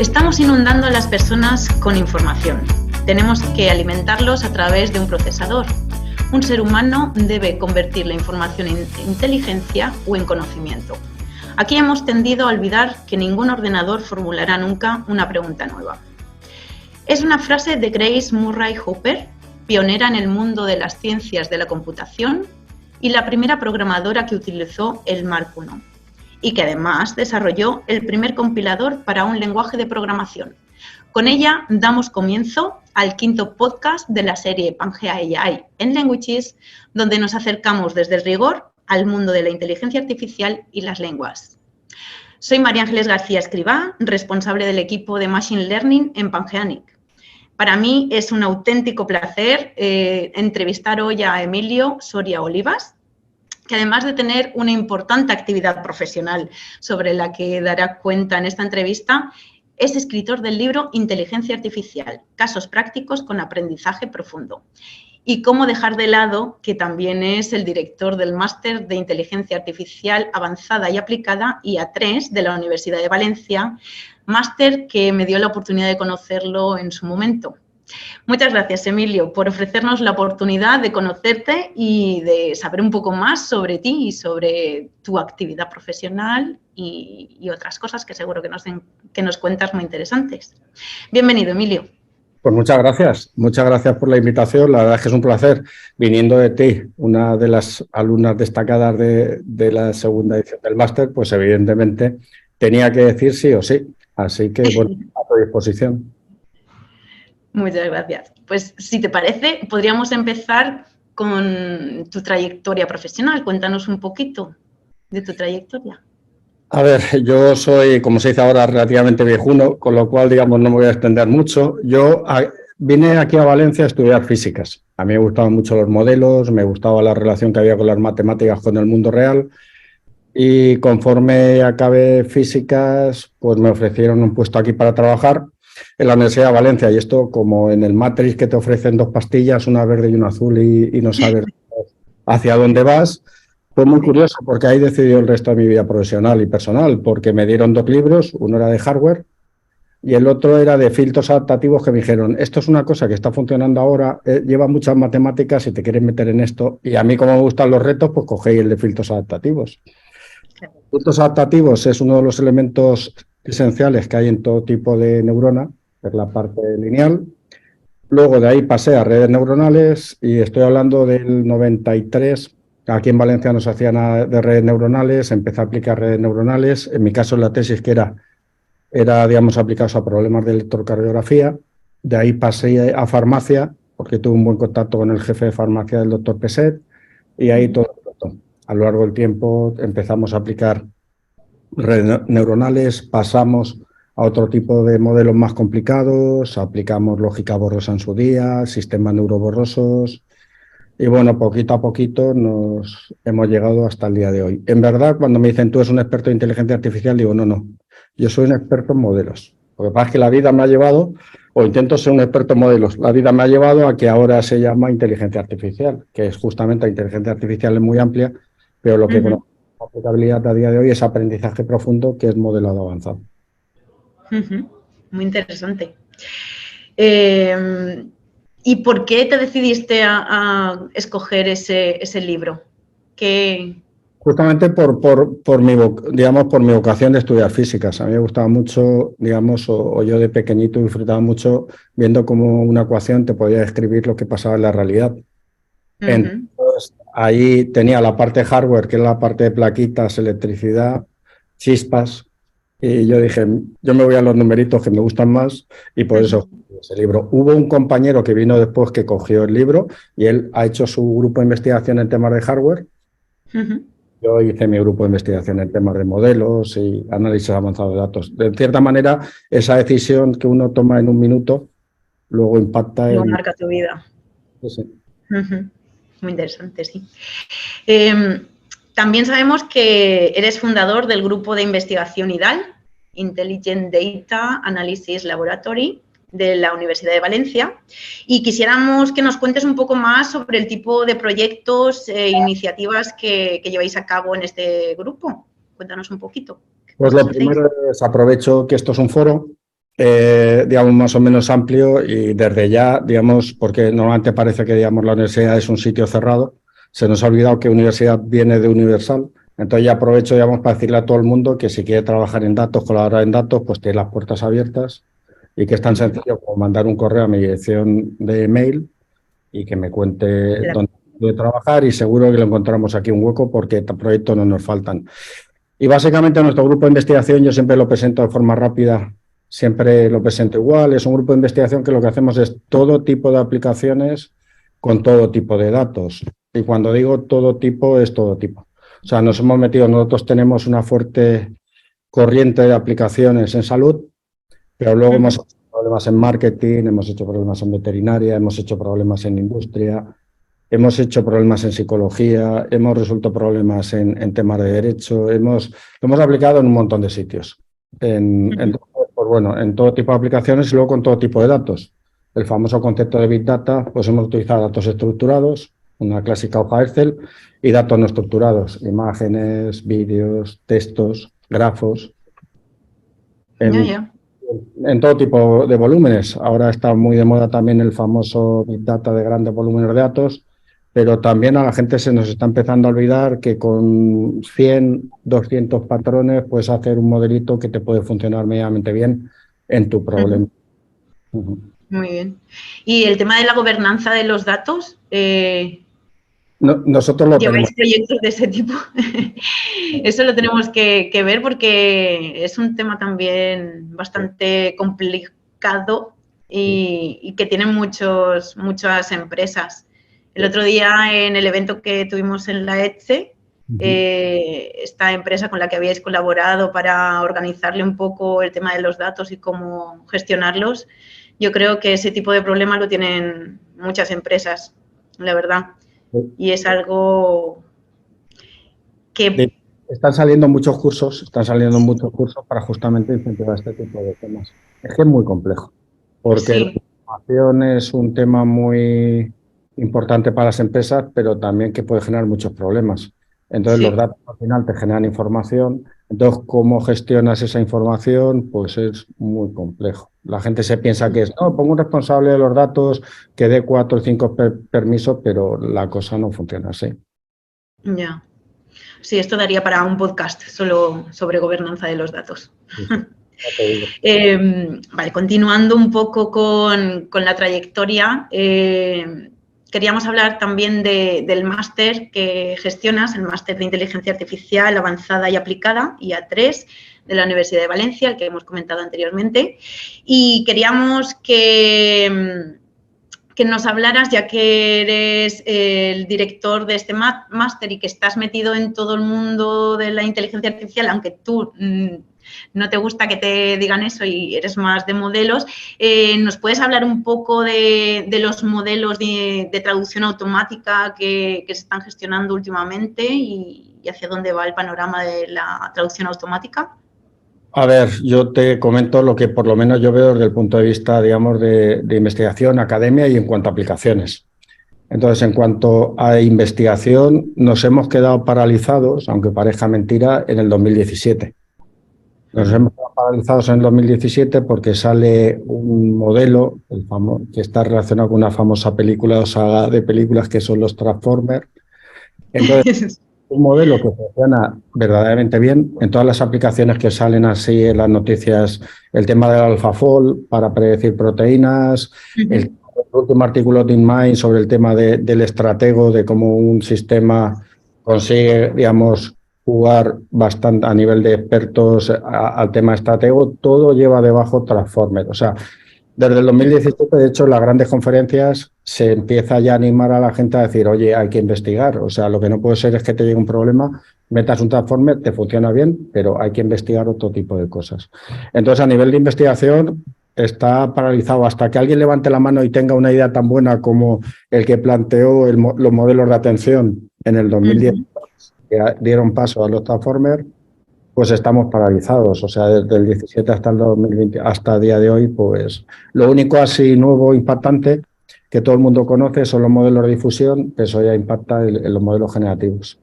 Estamos inundando a las personas con información. Tenemos que alimentarlos a través de un procesador. Un ser humano debe convertir la información en inteligencia o en conocimiento. Aquí hemos tendido a olvidar que ningún ordenador formulará nunca una pregunta nueva. Es una frase de Grace Murray Hopper, pionera en el mundo de las ciencias de la computación y la primera programadora que utilizó el Mark I, y que además desarrolló el primer compilador para un lenguaje de programación. Con ella damos comienzo al quinto podcast de la serie Pangea AI en Languages, donde nos acercamos desde el rigor al mundo de la inteligencia artificial y las lenguas. Soy María Ángeles García Escribá, responsable del equipo de Machine Learning en Pangeanic. Para mí es un auténtico placer entrevistar hoy a Emilio Soria Olivas, que además de tener una importante actividad profesional sobre la que dará cuenta en esta entrevista, es escritor del libro Inteligencia Artificial, casos prácticos con aprendizaje profundo. Y cómo dejar de lado que también es el director del Máster de Inteligencia Artificial Avanzada y Aplicada, IA3, de la Universidad de Valencia, máster que me dio la oportunidad de conocerlo en su momento. Muchas gracias, Emilio, por ofrecernos la oportunidad de conocerte y de saber un poco más sobre ti y sobre tu actividad profesional y otras cosas que seguro que nos cuentas muy interesantes. Bienvenido, Emilio. Pues muchas gracias por la invitación. La verdad es que es un placer, viniendo de ti, una de las alumnas destacadas de la segunda edición del máster, pues evidentemente tenía que decir sí o sí. Así que, bueno, a tu disposición. Muchas gracias. Pues, si te parece, podríamos empezar con tu trayectoria profesional. Cuéntanos un poquito de tu trayectoria. A ver, yo soy, como se dice ahora, relativamente viejuno, con lo cual, digamos, no me voy a extender mucho. Yo vine aquí a Valencia a estudiar físicas. A mí me gustaban mucho los modelos, me gustaba la relación que había con las matemáticas con el mundo real. Y conforme acabé físicas, pues me ofrecieron un puesto aquí para trabajar en la Universidad de Valencia. Y esto, como en el Matrix, que te ofrecen dos pastillas, una verde y una azul, y no sabes hacia dónde vas. Fue muy curioso porque ahí decidí el resto de mi vida profesional y personal, porque me dieron dos libros, uno era de hardware y el otro era de filtros adaptativos, que me dijeron, esto es una cosa que está funcionando ahora, lleva muchas matemáticas y te quieres meter en esto. Y a mí, como me gustan los retos, pues cogí el de filtros adaptativos. Filtros adaptativos es uno de los elementos esenciales que hay en todo tipo de neurona, es la parte lineal. Luego de ahí pasé a redes neuronales y estoy hablando del 93. Aquí en Valencia no se hacía nada de redes neuronales, empecé a aplicar redes neuronales. En mi caso, la tesis que era digamos, aplicados a problemas de electrocardiografía. De ahí pasé a farmacia, porque tuve un buen contacto con el jefe de farmacia, el doctor Peset, y ahí todo. A lo largo del tiempo empezamos a aplicar redes neuronales, pasamos a otro tipo de modelos más complicados, aplicamos lógica borrosa en su día, sistemas neuroborrosos. Y bueno, poquito a poquito nos hemos llegado hasta el día de hoy. En verdad, cuando me dicen, tú eres un experto en inteligencia artificial, digo, no. Yo soy un experto en modelos. Lo que pasa es que la vida me ha llevado, o intento ser un experto en modelos, la vida me ha llevado a que ahora se llama inteligencia artificial, que es justamente la inteligencia artificial es muy amplia, pero lo que conocemos como aplicabilidad a día de hoy es aprendizaje profundo, que es modelado avanzado. Muy interesante. ¿Y por qué te decidiste a escoger ese libro? Justamente por mi vocación de estudiar físicas. A mí me gustaba mucho, digamos, o yo de pequeñito disfrutaba mucho viendo cómo una ecuación te podía describir lo que pasaba en la realidad. Entonces, ahí tenía la parte hardware, que es la parte de plaquitas, electricidad, chispas, y yo dije, yo me voy a los numeritos que me gustan más, y por eso ese libro. Hubo un compañero que vino después que cogió el libro y él ha hecho su grupo de investigación en temas de hardware. Yo hice mi grupo de investigación en temas de modelos y análisis avanzado de datos. De cierta manera, esa decisión que uno toma en un minuto luego impacta en... marca tu vida. Sí. Muy interesante, sí. También sabemos que eres fundador del grupo de investigación IDAL, Intelligent Data Analysis Laboratory, de la Universidad de Valencia, y quisiéramos que nos cuentes un poco más sobre el tipo de proyectos e iniciativas que lleváis a cabo en este grupo. Cuéntanos un poquito. Pues lo primero es, aprovecho que esto es un foro digamos, más o menos amplio y desde ya, digamos, porque normalmente parece que, digamos, la universidad es un sitio cerrado, se nos ha olvidado que universidad viene de universal, entonces ya aprovecho, digamos, para decirle a todo el mundo que si quiere trabajar en datos, colaborar en datos, pues tiene las puertas abiertas y que es tan sencillo como mandar un correo a mi dirección de email y que me cuente dónde puede trabajar y seguro que lo encontramos aquí un hueco porque proyectos no nos faltan. Y básicamente nuestro grupo de investigación yo siempre lo presento de forma rápida, siempre lo presento igual, es un grupo de investigación que lo que hacemos es todo tipo de aplicaciones con todo tipo de datos. Y cuando digo todo tipo, es todo tipo. O sea, nos hemos metido, nosotros tenemos una fuerte corriente de aplicaciones en salud, pero luego hemos hecho problemas en marketing, hemos hecho problemas en veterinaria, hemos hecho problemas en industria, hemos hecho problemas en psicología, hemos resuelto problemas en temas de derecho, lo hemos aplicado en un montón de sitios. Pues bueno, en todo tipo de aplicaciones y luego con todo tipo de datos. El famoso concepto de Big Data, pues hemos utilizado datos estructurados, una clásica hoja Excel, y datos no estructurados, imágenes, vídeos, textos, grafos. En todo tipo de volúmenes. Ahora está muy de moda también el famoso Big Data de grandes volúmenes de datos, pero también a la gente se nos está empezando a olvidar que con 100, 200 patrones puedes hacer un modelito que te puede funcionar medianamente bien en tu problema. Muy bien. ¿Y el tema de la gobernanza de los datos? Nosotros lo ¿Lleváis tenemos. proyectos de ese tipo? Eso lo tenemos que ver porque es un tema también bastante complicado y que tienen muchas empresas. El otro día en el evento que tuvimos en la ETSE, esta empresa con la que habíais colaborado para organizarle un poco el tema de los datos y cómo gestionarlos, yo creo que ese tipo de problema lo tienen muchas empresas, la verdad. Y es algo que... Están saliendo muchos cursos para justamente incentivar este tipo de temas. Es que es muy complejo, porque la información es un tema muy importante para las empresas, pero también que puede generar muchos problemas. Entonces, los datos al final te generan información. Entonces, ¿cómo gestionas esa información? Pues es muy complejo. La gente se piensa que es, no, pongo un responsable de los datos que dé 4 o 5 permisos, pero la cosa no funciona así. Ya. Sí, esto daría para un podcast solo sobre gobernanza de los datos. Vale, continuando un poco con la trayectoria, queríamos hablar también del máster que gestionas, el máster de Inteligencia Artificial Avanzada y Aplicada, IA3, de la Universidad de Valencia, el que hemos comentado anteriormente. Y queríamos que nos hablaras, ya que eres el director de este máster y que estás metido en todo el mundo de la inteligencia artificial, aunque tú no te gusta que te digan eso y eres más de modelos, ¿nos puedes hablar un poco de los modelos de traducción automática que se están gestionando últimamente y hacia dónde va el panorama de la traducción automática? A ver, yo te comento lo que por lo menos yo veo desde el punto de vista, digamos, de investigación, academia y en cuanto a aplicaciones. Entonces, en cuanto a investigación, nos hemos quedado paralizados, aunque parezca mentira, en el 2017. Nos hemos quedado paralizados en el 2017 porque sale un modelo que está relacionado con una famosa película o saga de películas que son los Transformers. Entonces, un modelo que funciona verdaderamente bien en todas las aplicaciones que salen así en las noticias, el tema del AlphaFold para predecir proteínas, el último artículo de InMind sobre el tema del estratego, de cómo un sistema consigue, digamos, jugar bastante a nivel de expertos al tema estratego, todo lleva debajo Transformer. O sea, desde el 2017, de hecho, en las grandes conferencias se empieza ya a animar a la gente a decir, oye, hay que investigar. O sea, lo que no puede ser es que te llegue un problema, metas un transformer, te funciona bien, pero hay que investigar otro tipo de cosas. Entonces, a nivel de investigación, está paralizado hasta que alguien levante la mano y tenga una idea tan buena como el que planteó los modelos de atención en el 2010, que dieron paso a los transformers. Pues estamos paralizados, o sea, desde el 17 hasta el 2020, hasta el día de hoy, pues lo único así nuevo, impactante, que todo el mundo conoce son los modelos de difusión, que eso ya impacta en los modelos generativos.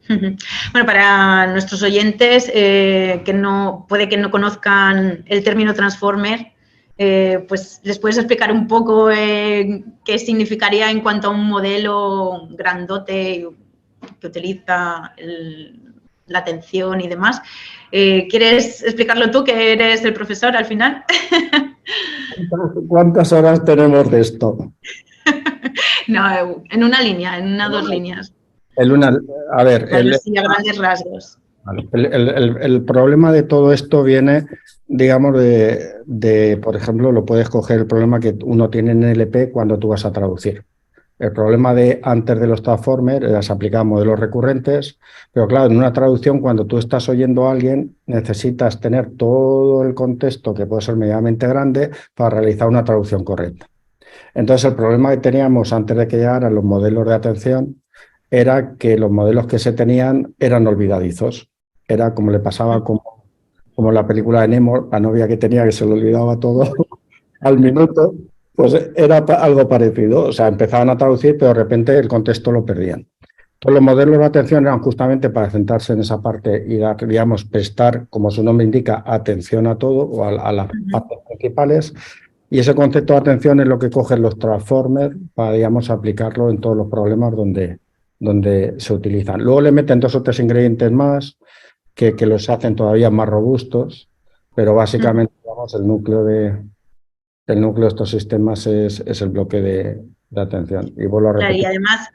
Bueno, para nuestros oyentes puede que no conozcan el término Transformer, pues les puedes explicar un poco qué significaría en cuanto a un modelo grandote que utiliza la atención y demás. ¿Quieres explicarlo tú, que eres el profesor al final? ¿Cuántas horas tenemos de esto? No, en una línea, en una o dos líneas. A ver, Sí, a grandes rasgos. el problema de todo esto viene, digamos, por ejemplo, lo puedes coger el problema que uno tiene en NLP cuando tú vas a traducir. El problema de antes de los transformers se aplicaban modelos recurrentes, pero claro, en una traducción, cuando tú estás oyendo a alguien, necesitas tener todo el contexto, que puede ser medianamente grande, para realizar una traducción correcta. Entonces, el problema que teníamos antes de que llegaran los modelos de atención era que los modelos que se tenían eran olvidadizos. Era como le pasaba como la película de Nemo, la novia que tenía que se le olvidaba todo al minuto, pues era algo parecido. O sea, empezaban a traducir, pero de repente el contexto lo perdían. Todos los modelos de atención eran justamente para centrarse en esa parte y dar, digamos, prestar, como su nombre indica, atención a todo o a las partes principales. Y ese concepto de atención es lo que cogen los transformers para, digamos, aplicarlo en todos los problemas donde se utilizan. Luego le meten 2 o 3 ingredientes más que los hacen todavía más robustos, pero básicamente, digamos, el núcleo de estos sistemas es el bloque de atención. Y vuelvo a repetir. Claro, y además,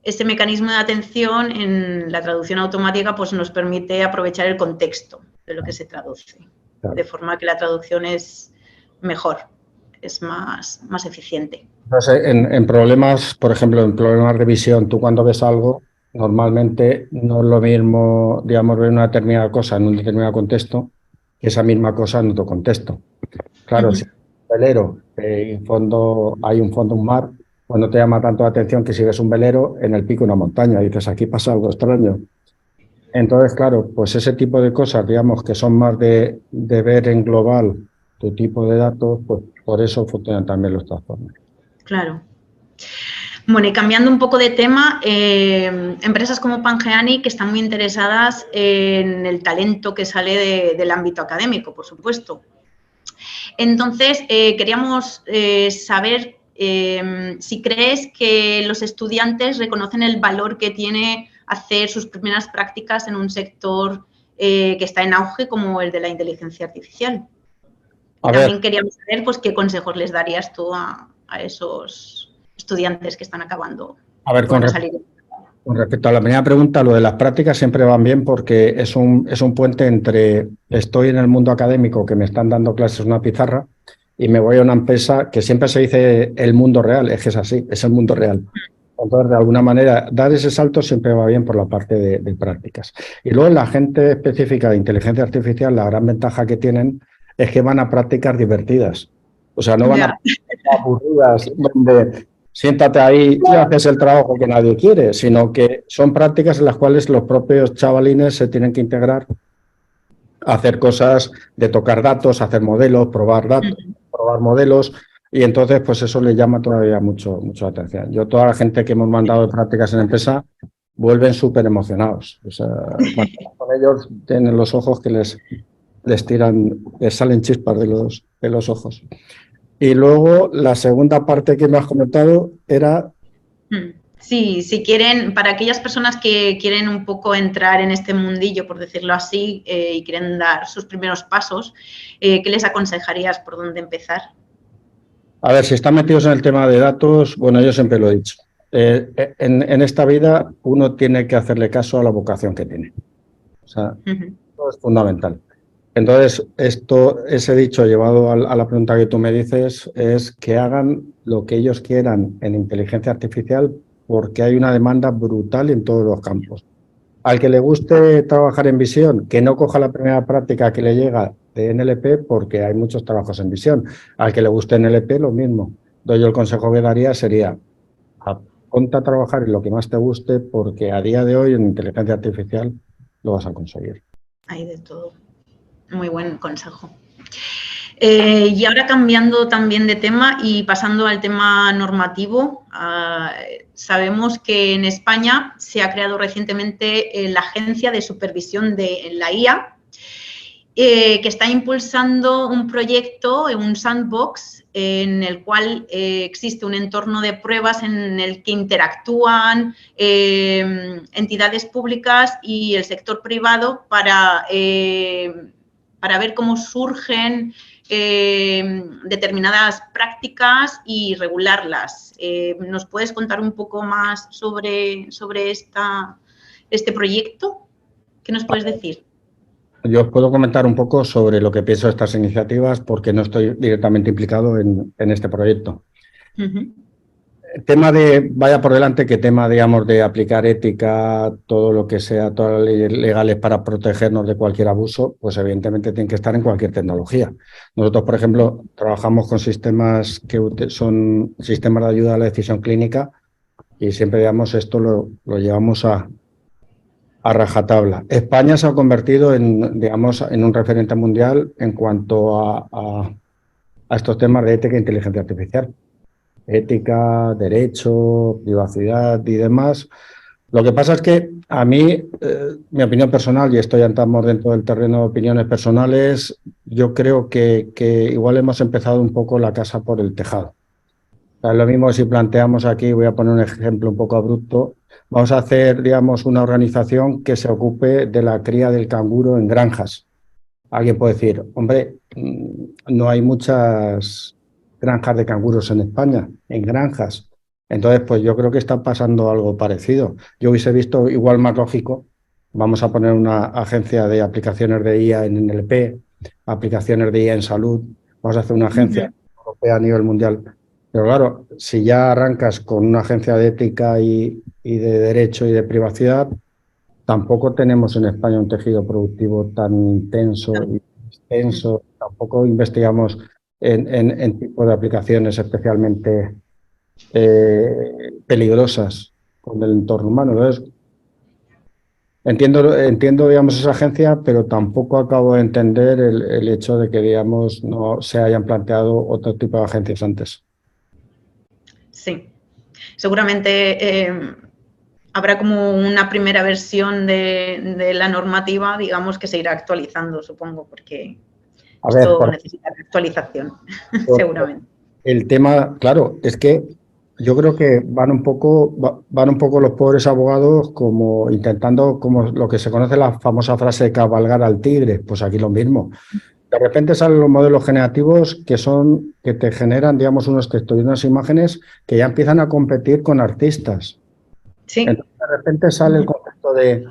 este mecanismo de atención en la traducción automática pues nos permite aprovechar el contexto de lo que se traduce, claro, de forma que la traducción es mejor, es más eficiente. Entonces, en problemas, por ejemplo, en problemas de visión, tú cuando ves algo, normalmente no es lo mismo, digamos, ver una determinada cosa en un determinado contexto que esa misma cosa en otro contexto. Claro, si un velero, hay un fondo, un mar, pues no te llama tanto la atención que si ves un velero en el pico de una montaña y dices, aquí pasa algo extraño. Entonces, claro, pues ese tipo de cosas, digamos, que son más de ver en global tu tipo de datos, pues por eso funcionan también los transformers. Claro. Bueno, y cambiando un poco de tema, empresas como Pangeanic que están muy interesadas en el talento que sale del ámbito académico, por supuesto. Entonces, queríamos saber si crees que los estudiantes reconocen el valor que tiene hacer sus primeras prácticas en un sector que está en auge como el de la inteligencia artificial. Y también queríamos saber pues, qué consejos les darías tú a esos estudiantes que están acabando. A ver, con respecto a la primera pregunta, lo de las prácticas siempre van bien porque es un puente entre estoy en el mundo académico que me están dando clases en una pizarra y me voy a una empresa que siempre se dice el mundo real, es que es así, es el mundo real. Entonces, de alguna manera, dar ese salto siempre va bien por la parte de prácticas. Y luego la gente específica de inteligencia artificial, la gran ventaja que tienen es que van a prácticas divertidas. O sea, no van a prácticas aburridas donde siéntate ahí y haces el trabajo que nadie quiere, sino que son prácticas en las cuales los propios chavalines se tienen que integrar a hacer cosas de tocar datos, hacer modelos, probar datos, probar modelos, y entonces pues eso les llama todavía mucho la atención. Yo, toda la gente que hemos mandado de prácticas en empresa, vuelven súper emocionados. O sea, con ellos tienen los ojos que les salen chispas de los ojos. Y luego la segunda parte que me has comentado era... Sí, si quieren, para aquellas personas que quieren un poco entrar en este mundillo, por decirlo así, y quieren dar sus primeros pasos, ¿qué les aconsejarías por dónde empezar? A ver, si están metidos en el tema de datos, bueno, yo siempre lo he dicho. En esta vida uno tiene que hacerle caso a la vocación que tiene. O sea, esto es fundamental. Entonces, ese dicho llevado a la pregunta que tú me dices es que hagan lo que ellos quieran en inteligencia artificial porque hay una demanda brutal en todos los campos. Al que le guste trabajar en visión, que no coja la primera práctica que le llega de NLP porque hay muchos trabajos en visión. Al que le guste NLP, lo mismo. Entonces, yo el consejo que daría sería ponte a trabajar en lo que más te guste porque a día de hoy en inteligencia artificial lo vas a conseguir. Hay de todo. Muy buen consejo. Y ahora cambiando también de tema y pasando al tema normativo, sabemos que en España se ha creado recientemente la Agencia de Supervisión de la IA, que está impulsando un proyecto, un sandbox, en el cual existe un entorno de pruebas en el que interactúan entidades públicas y el sector privado para ver cómo surgen determinadas prácticas y regularlas. ¿Nos puedes contar un poco más sobre este proyecto? ¿Qué nos puedes decir? Yo os puedo comentar un poco sobre lo que pienso de estas iniciativas porque no estoy directamente implicado en este proyecto. El tema de, vaya por delante, que tema, digamos, de aplicar ética, todo lo que sea, todas las leyes legales para protegernos de cualquier abuso, pues evidentemente tienen que estar en cualquier tecnología. Nosotros, por ejemplo, trabajamos con sistemas que son sistemas de ayuda a la decisión clínica y siempre, digamos, esto lo llevamos a rajatabla. España se ha convertido en, digamos, en un referente mundial en cuanto a estos temas de ética e inteligencia artificial. Ética, derecho, privacidad y demás. Lo que pasa es que a mí, mi opinión personal, y esto ya entramos dentro del terreno de opiniones personales, yo creo que igual hemos empezado un poco la casa por el tejado. O sea, es lo mismo si planteamos aquí, voy a poner un ejemplo un poco abrupto, vamos a hacer, digamos, una organización que se ocupe de la cría del canguro en granjas. Alguien puede decir, hombre, no hay muchas granjas de canguros en España, en granjas. Entonces, pues yo creo que está pasando algo parecido. Yo hubiese visto igual más lógico, vamos a poner una agencia de aplicaciones de IA en NLP, aplicaciones de IA en salud, vamos a hacer una agencia europea a nivel mundial. Pero claro, si ya arrancas con una agencia de ética y de derecho y de privacidad, tampoco tenemos en España un tejido productivo tan intenso y extenso. Tampoco investigamos en tipos de aplicaciones especialmente peligrosas con el entorno humano. Entonces, entiendo, digamos, esa agencia, pero tampoco acabo de entender el hecho de que, digamos, no se hayan planteado otro tipo de agencias antes. Sí, seguramente habrá como una primera versión de la normativa, digamos, que se irá actualizando, supongo, porque esto necesita actualización, seguramente. El tema, claro, es que yo creo que van un poco los pobres abogados como intentando, como lo que se conoce la famosa frase de cabalgar al tigre, pues aquí lo mismo. De repente salen los modelos generativos que te generan, digamos, unos textos y unas imágenes que ya empiezan a competir con artistas. Sí. Entonces, de repente sale el concepto de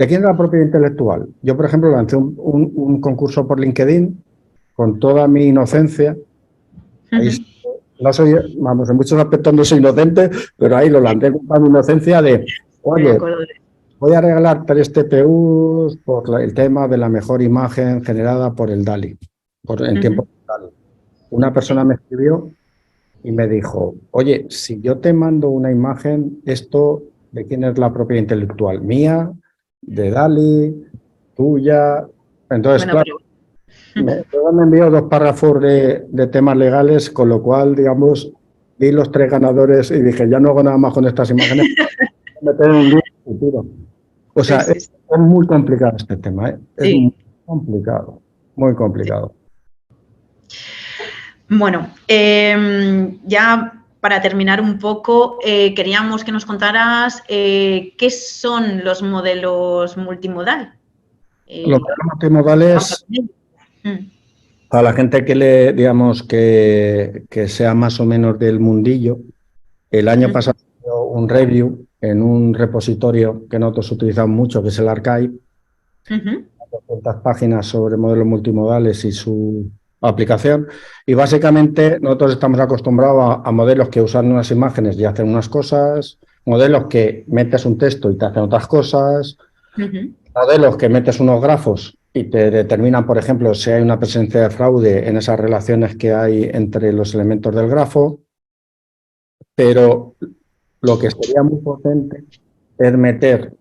quién es la propiedad intelectual. Yo, por ejemplo, lancé un concurso por LinkedIn con toda mi inocencia. Ahí no soy, vamos, en muchos aspectos no soy inocente, pero ahí lo lancé con toda mi inocencia de, oye, voy a regalar 3 TPUs por el tema de la mejor imagen generada por el DALI, en tiempo de DALI. Una persona me escribió y me dijo, oye, si yo te mando una imagen, ¿esto de quién es la propiedad intelectual? ¿Mía? ¿De DALI? ¿Tuya? Entonces, bueno, claro, me envió 2 párrafos de temas legales, con lo cual, digamos, di los 3 ganadores y dije, ya no hago nada más con estas imágenes, meter en un lío futuro. O sea, sí. Es muy complicado este tema, ¿eh? Es muy complicado, muy complicado. Bueno, ya para terminar un poco, queríamos que nos contaras qué son los modelos multimodal. Los modelos multimodales, para la gente que digamos, que sea más o menos del mundillo, el año pasado un review en un repositorio que nosotros utilizamos mucho, que es el Archive, 200 páginas sobre modelos multimodales y su aplicación, y básicamente nosotros estamos acostumbrados a modelos que usan unas imágenes y hacen unas cosas, modelos que metes un texto y te hacen otras cosas, modelos que metes unos grafos y te determinan, por ejemplo, si hay una presencia de fraude en esas relaciones que hay entre los elementos del grafo, pero lo que sería muy potente es meter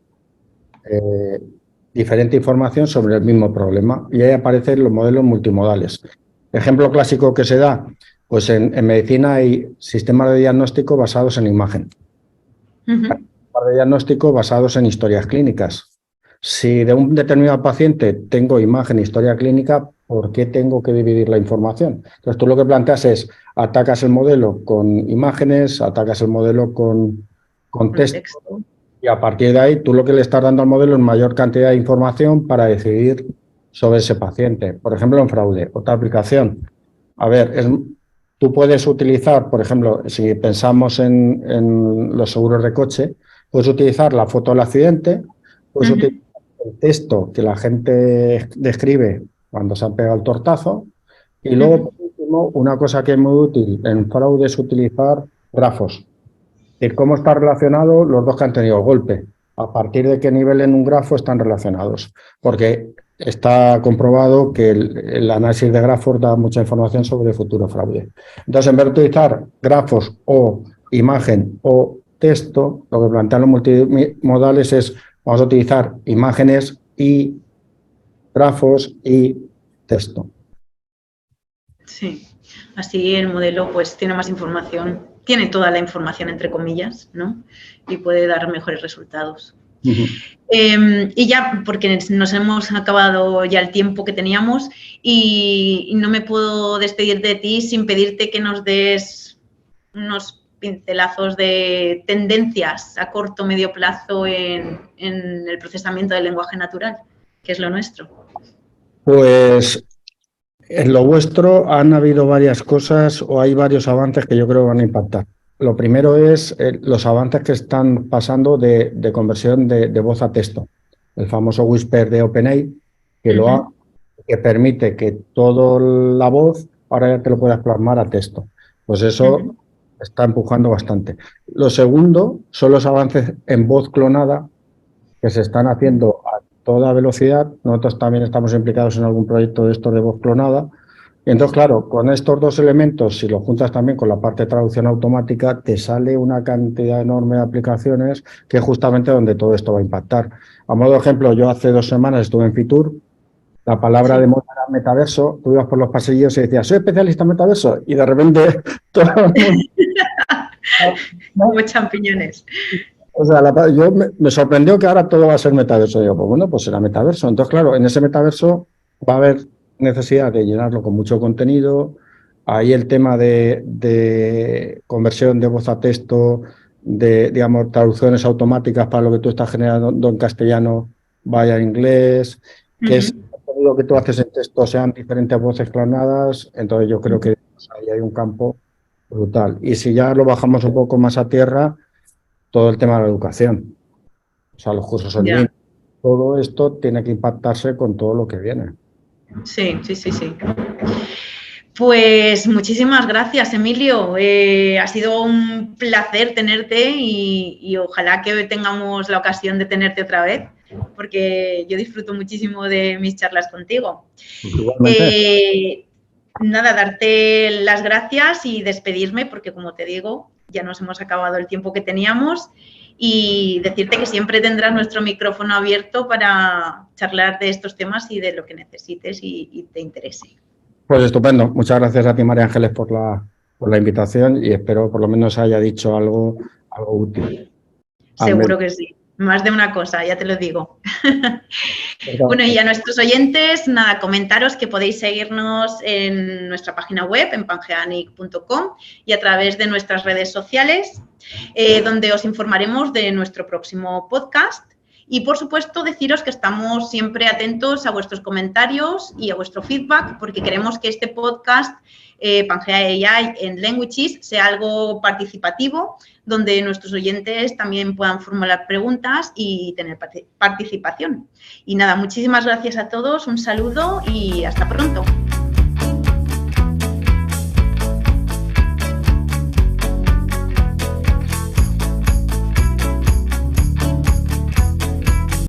diferente información sobre el mismo problema. Y ahí aparecen los modelos multimodales. Ejemplo clásico que se da, pues en medicina hay sistemas de diagnóstico basados en imagen. Sistemas de diagnóstico basados en historias clínicas. Si de un determinado paciente tengo imagen e historia clínica, ¿por qué tengo que dividir la información? Entonces, tú lo que planteas es, atacas el modelo con imágenes, atacas el modelo con texto, y a partir de ahí tú lo que le estás dando al modelo es mayor cantidad de información para decidir sobre ese paciente. Por ejemplo, en fraude, otra aplicación. A ver, tú puedes utilizar, por ejemplo, si pensamos en los seguros de coche, puedes utilizar la foto del accidente, puedes utilizar el texto que la gente describe cuando se han pegado el tortazo, y luego, por último, una cosa que es muy útil en fraude es utilizar grafos. Es cómo están relacionados los dos que han tenido el golpe, a partir de qué nivel en un grafo están relacionados, porque está comprobado que el análisis de grafos da mucha información sobre el futuro fraude. Entonces, en vez de utilizar grafos o imagen o texto, lo que plantean los multimodales es: vamos a utilizar imágenes y grafos y texto. Sí, así el modelo pues tiene más información, tiene toda la información entre comillas, ¿no? Y puede dar mejores resultados. Y ya, porque nos hemos acabado ya el tiempo que teníamos y no me puedo despedir de ti sin pedirte que nos des unos pincelazos de tendencias a corto o medio plazo en el procesamiento del lenguaje natural, que es lo nuestro. Pues en lo vuestro han habido varias cosas o hay varios avances que yo creo que van a impactar. Lo primero es los avances que están pasando de conversión de voz a texto. El famoso Whisper de OpenAI, que permite que toda la voz ahora ya te lo puedas plasmar a texto. Pues eso está empujando bastante. Lo segundo son los avances en voz clonada que se están haciendo a toda velocidad. Nosotros también estamos implicados en algún proyecto de estos de voz clonada. Y entonces, claro, con estos dos elementos, si lo juntas también con la parte de traducción automática, te sale una cantidad enorme de aplicaciones que es justamente donde todo esto va a impactar. A modo de ejemplo, yo hace 2 semanas estuve en Fitur, la palabra de moda era metaverso, tú ibas por los pasillos y decías, soy especialista en metaverso, y de repente todo el mundo... Como champiñones. O sea, me sorprendió que ahora todo va a ser metaverso. Digo, pues bueno, pues será metaverso. Entonces, claro, en ese metaverso va a haber necesidad de llenarlo con mucho contenido. Ahí el tema de conversión de voz a texto, de, digamos, traducciones automáticas para lo que tú estás generando en castellano vaya en inglés, que es lo que tú haces en texto sean diferentes voces clonadas. Entonces yo creo que ahí hay un campo brutal. Y si ya lo bajamos un poco más a tierra, todo el tema de la educación, o sea, los cursos online, todo esto tiene que impactarse con todo lo que viene. Sí. Pues muchísimas gracias, Emilio. Ha sido un placer tenerte y ojalá que tengamos la ocasión de tenerte otra vez, porque yo disfruto muchísimo de mis charlas contigo. Nada, darte las gracias y despedirme, porque como te digo, ya nos hemos acabado el tiempo que teníamos, y decirte que siempre tendrás nuestro micrófono abierto para charlar de estos temas y de lo que necesites y te interese. Pues estupendo. Muchas gracias a ti, María Ángeles, por la invitación, y espero por lo menos haya dicho algo útil. Seguro que sí. Más de una cosa, ya te lo digo. Bueno, y a nuestros oyentes, nada, comentaros que podéis seguirnos en nuestra página web, en pangeanic.com, y a través de nuestras redes sociales, donde os informaremos de nuestro próximo podcast. Y, por supuesto, deciros que estamos siempre atentos a vuestros comentarios y a vuestro feedback, porque queremos que este podcast, Pangea AI en Languages, sea algo participativo, donde nuestros oyentes también puedan formular preguntas y tener participación. Y nada, muchísimas gracias a todos, un saludo y hasta pronto.